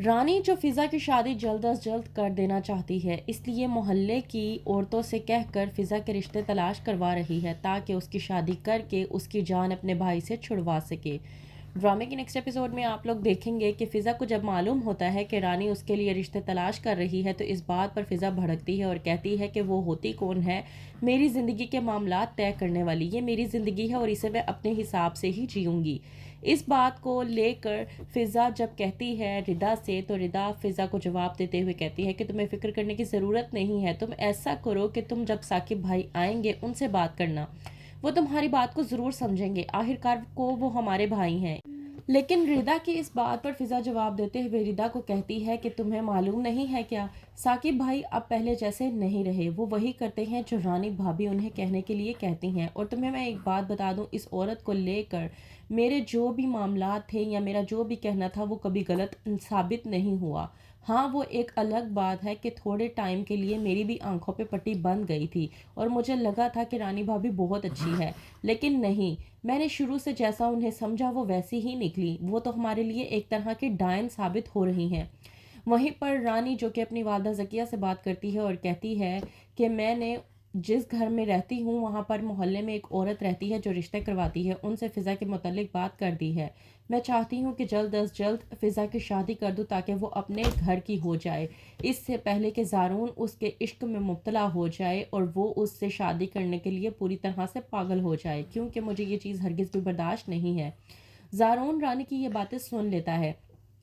رانی جو فضا کی شادی جلد از جلد کر دینا چاہتی ہے، اس لیے محلے کی عورتوں سے کہہ کر فضا کے رشتے تلاش کروا رہی ہے تاکہ اس کی شادی کر کے اس کی جان اپنے بھائی سے چھڑوا سکے۔ ڈرامے کی نیکسٹ ایپیسوڈ میں آپ لوگ دیکھیں گے کہ فضا کو جب معلوم ہوتا ہے کہ رانی اس کے لیے رشتے تلاش کر رہی ہے تو اس بات پر فضا بھڑکتی ہے اور کہتی ہے کہ وہ ہوتی کون ہے میری زندگی کے معاملات طے کرنے والی، یہ میری زندگی ہے اور اسے میں اپنے حساب سے ہی جیوں گی۔ اس بات کو لے کر فضا جب کہتی ہے ردا سے تو ردا فضا کو جواب دیتے ہوئے کہتی ہے کہ تمہیں فکر کرنے کی ضرورت نہیں ہے، تم ایسا کرو کہ تم جب ثاقب بھائی آئیں گے ان سے بات کرنا، وہ تمہاری بات کو ضرور سمجھیں گے، آخرکار کو وہ ہمارے بھائی ہیں۔ لیکن ردا کی اس بات پر فضا جواب دیتے ہوئے ردا کو کہتی ہے کہ تمہیں معلوم نہیں ہے کیا، ثاقب بھائی اب پہلے جیسے نہیں رہے، وہ وہی کرتے ہیں جو رانی بھابھی انہیں کہنے کے لیے کہتی ہیں، اور تمہیں میں ایک بات بتا دوں، اس عورت کو لے کر میرے جو بھی معاملات تھے یا میرا جو بھی کہنا تھا وہ کبھی غلط ثابت نہیں ہوا۔ ہاں وہ ایک الگ بات ہے کہ تھوڑے ٹائم کے لیے میری بھی آنکھوں پہ پٹی بند گئی تھی اور مجھے لگا تھا کہ رانی بھابھی بہت اچھی ہے، لیکن نہیں، میں نے شروع سے جیسا انہیں سمجھا وہ ویسی ہی نکلی، وہ تو ہمارے لیے ایک طرح کی ڈائن ثابت ہو رہی ہیں۔ وہیں پر رانی جو کہ اپنی والدہ ذکیہ سے بات کرتی ہے اور کہتی ہے کہ میں نے جس گھر میں رہتی ہوں وہاں پر محلے میں ایک عورت رہتی ہے جو رشتے کرواتی ہے، ان سے فضا کے متعلق بات کر دی ہے، میں چاہتی ہوں کہ جلد از جلد فضا کی شادی کر دوں تاکہ وہ اپنے گھر کی ہو جائے، اس سے پہلے کہ زارون اس کے عشق میں مبتلا ہو جائے اور وہ اس سے شادی کرنے کے لیے پوری طرح سے پاگل ہو جائے، کیونکہ مجھے یہ چیز ہرگز بھی برداشت نہیں ہے۔ زارون رانی کی یہ باتیں سن لیتا ہے۔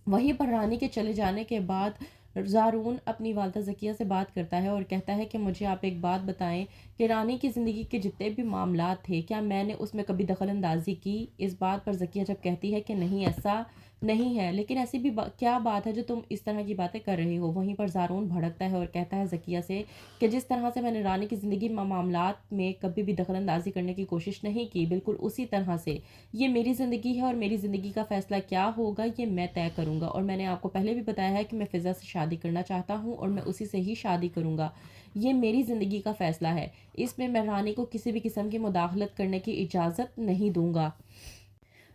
وہیں پر رانی کے چلے جانے کے بعد زارون اپنی والدہ ذکیہ سے بات کرتا ہے اور کہتا ہے کہ مجھے آپ ایک بات بتائیں کہ رانی کی زندگی کے جتنے بھی معاملات تھے کیا میں نے اس میں کبھی دخل اندازی کی؟ اس بات پر ذکیہ جب کہتی ہے کہ نہیں ایسا نہیں ہے، لیکن ایسی بھی کیا بات ہے جو تم اس طرح کی باتیں کر رہے ہو؟ وہیں پر زارون بھڑکتا ہے اور کہتا ہے ذکیہ سے کہ جس طرح سے میں نے رانی کی زندگی معاملات میں کبھی بھی دخل اندازی کرنے کی کوشش نہیں کی، بالکل اسی طرح سے یہ میری زندگی ہے اور میری زندگی کا فیصلہ کیا ہوگا یہ میں طے کروں گا، اور میں نے آپ کو پہلے بھی بتایا ہے کہ میں فضا سے شادی کرنا چاہتا ہوں اور میں اسی سے ہی شادی کروں گا، یہ میری زندگی کا فیصلہ ہے، اس میں میں رانی کو کسی بھی قسم کی مداخلت کرنے کی اجازت نہیں دوں گا۔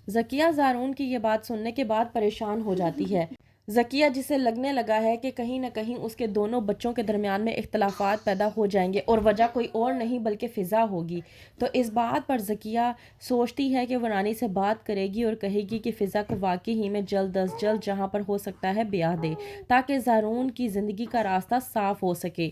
ذکیہ زارون کی یہ بات سننے کے بعد پریشان ہو جاتی ہے۔ ذکیہ جسے لگنے لگا ہے کہ کہیں نہ کہیں اس کے دونوں بچوں کے درمیان میں اختلافات پیدا ہو جائیں گے اور وجہ کوئی اور نہیں بلکہ فضا ہوگی، تو اس بات پر ذکیہ سوچتی ہے کہ وہ رانی سے بات کرے گی اور کہے گی کہ فضا کو واقعی ہی میں جلد از جلد جہاں پر ہو سکتا ہے بیاہ دے تاکہ زارون کی زندگی کا راستہ صاف ہو سکے۔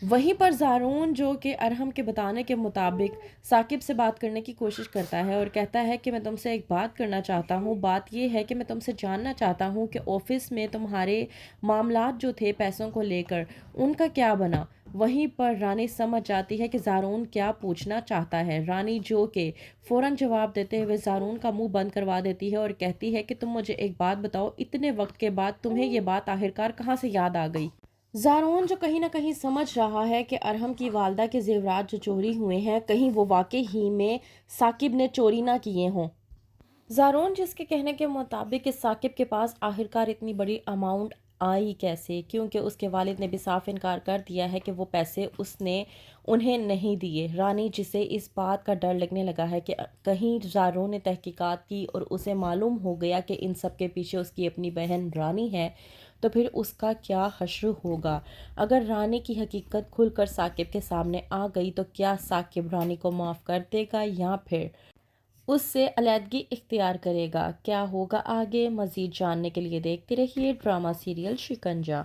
وہیں پر زارون جو کہ ارحم کے بتانے کے مطابق ثاقب سے بات کرنے کی کوشش کرتا ہے اور کہتا ہے کہ میں تم سے ایک بات کرنا چاہتا ہوں، بات یہ ہے کہ میں تم سے جاننا چاہتا ہوں کہ آفس میں تمہارے معاملات جو تھے پیسوں کو لے کر ان کا کیا بنا۔ وہیں پر رانی سمجھ جاتی ہے کہ زارون کیا پوچھنا چاہتا ہے، رانی جو کہ فوراً جواب دیتے ہوئے زارون کا منہ بند کروا دیتی ہے اور کہتی ہے کہ تم مجھے ایک بات بتاؤ، اتنے وقت کے بعد تمہیں یہ بات آخرکار کہاں سے یاد آ گئی؟ زارون جو کہیں نہ کہیں سمجھ رہا ہے کہ ارحم کی والدہ کے زیورات جو چوری ہوئے ہیں کہیں وہ واقعی ہی میں ثاقب نے چوری نہ کیے ہوں۔ زارون جس کے کہنے کے مطابق کہ ثاقب کے پاس آخرکار اتنی بڑی اماؤنٹ آئی کیسے، کیونکہ اس کے والد نے بھی صاف انکار کر دیا ہے کہ وہ پیسے اس نے انہیں نہیں دیے۔ رانی جسے اس بات کا ڈر لگنے لگا ہے کہ کہیں زارون نے تحقیقات کی اور اسے معلوم ہو گیا کہ ان سب کے پیچھے اس کی اپنی بہن رانی ہے تو پھر اس کا کیا حشر ہوگا۔ اگر رانی کی حقیقت کھل کر ثاقب کے سامنے آ گئی تو کیا ثاقب رانی کو معاف کر دے گا یا پھر اس سے علیحدگی اختیار کرے گا؟ کیا ہوگا آگے؟ مزید جاننے کے لیے دیکھتے رہیے ڈرامہ سیریل شکنجہ۔